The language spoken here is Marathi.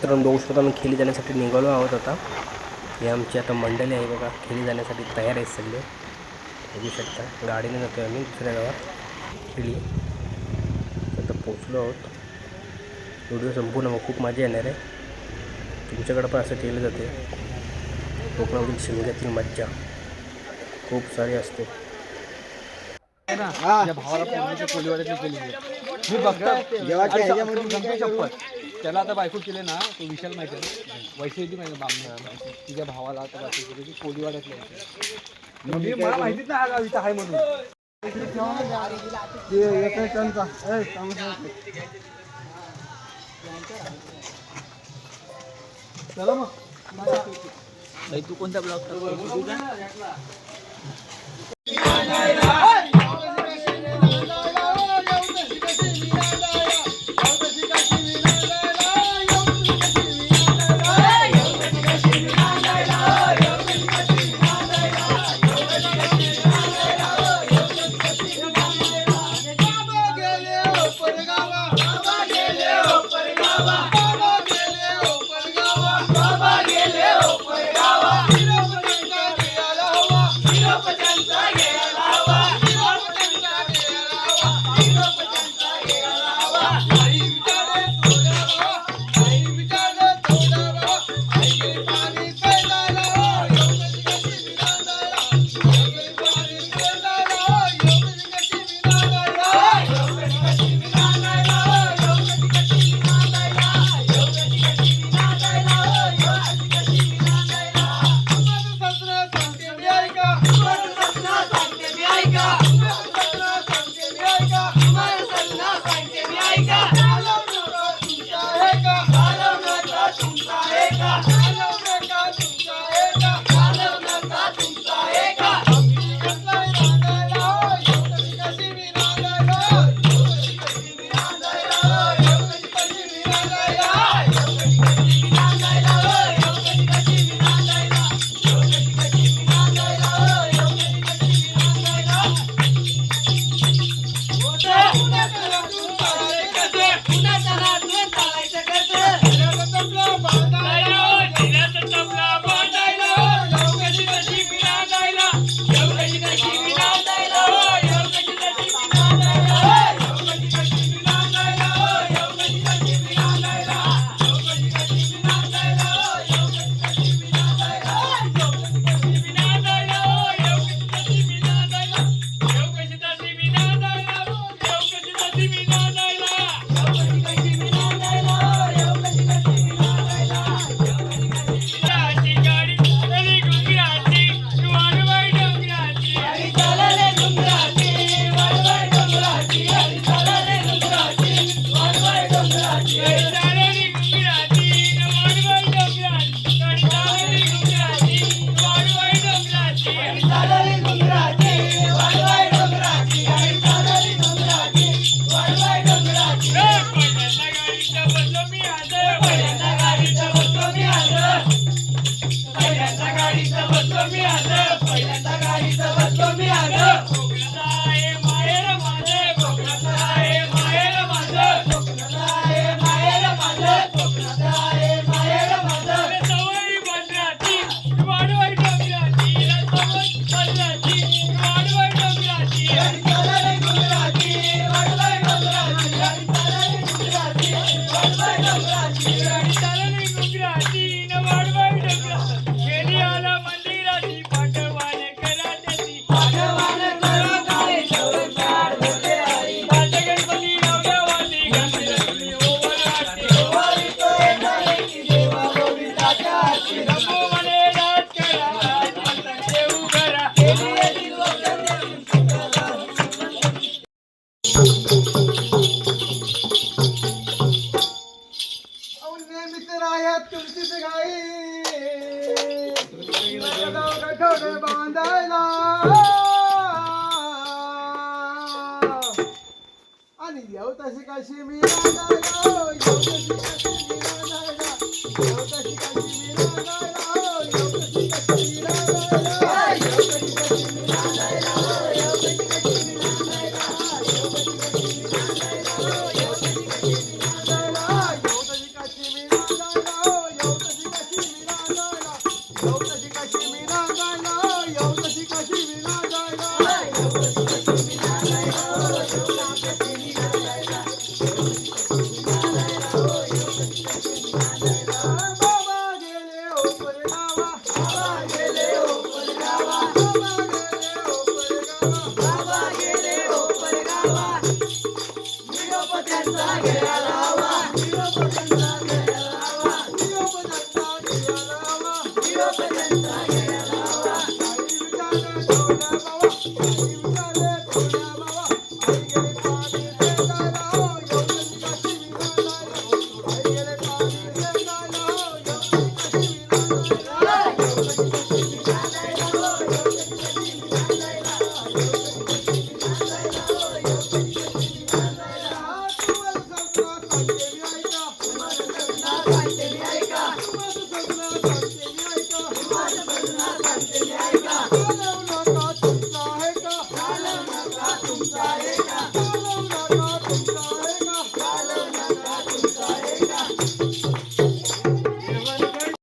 तर दोस्त आम्ही खेळी जाण्यासाठी निघालो आहोत आता. हे आमची आता मंडळी आहे बघा, खेळी जाण्यासाठी तयार आहेत सगळे. बघू शकता गाडीने जातो आम्ही दुसऱ्या गावात खेळी. आता पोचलो आहोत. व्हिडिओ संपूर्ण मग खूप मजा येणार आहे. तुमच्याकडं पण असं केलं जाते. कोकणामधील शिमग्यातील मज्जा खूप सारी असते. भावाला कोलीवाड्यातली केली मी बघतो त्याला आता बायको केले ना, तो विशाल माहिती आहे वैशाली माहिती बामणा तिच्या भावाला आता बायको केली ती कोलीवाड्यातली. मला माहितीच नाही हा गाव इथं आहे म्हणून. चला मग तू कोणता ब्लॉग पांडवाने तुमचीच घाई गठोडे बांधायला आणि येऊ तशी कशी मी रागायला येऊ तशी कशी मी रागायला येऊ तशी कशी मी रागायला येऊ तशी कशी मी रागायला येऊ तशी कशी मी रागायला येऊ तशी कशी मी रागायला येऊ तशी कशी मी रागायला येऊ तशी कशी मी रागायला येऊ तशी कशी मी रागायला येऊ तशी कशी मी रागायला येऊ तशी कशी मी रागायला येऊ तशी कशी मी रागायला येऊ तशी कशी मी बाबा गेले हो परगावा बाबा गेले हो परगावा बाबा गेले हो परगावा निरोप त्यांचा घ्यायला लावा निरोप त्यांचा घ्यायला लावा निरोप त्यांचा घ्यायला लावा निरोप त्यांचा घ्यायला लावा काही विचार थोडा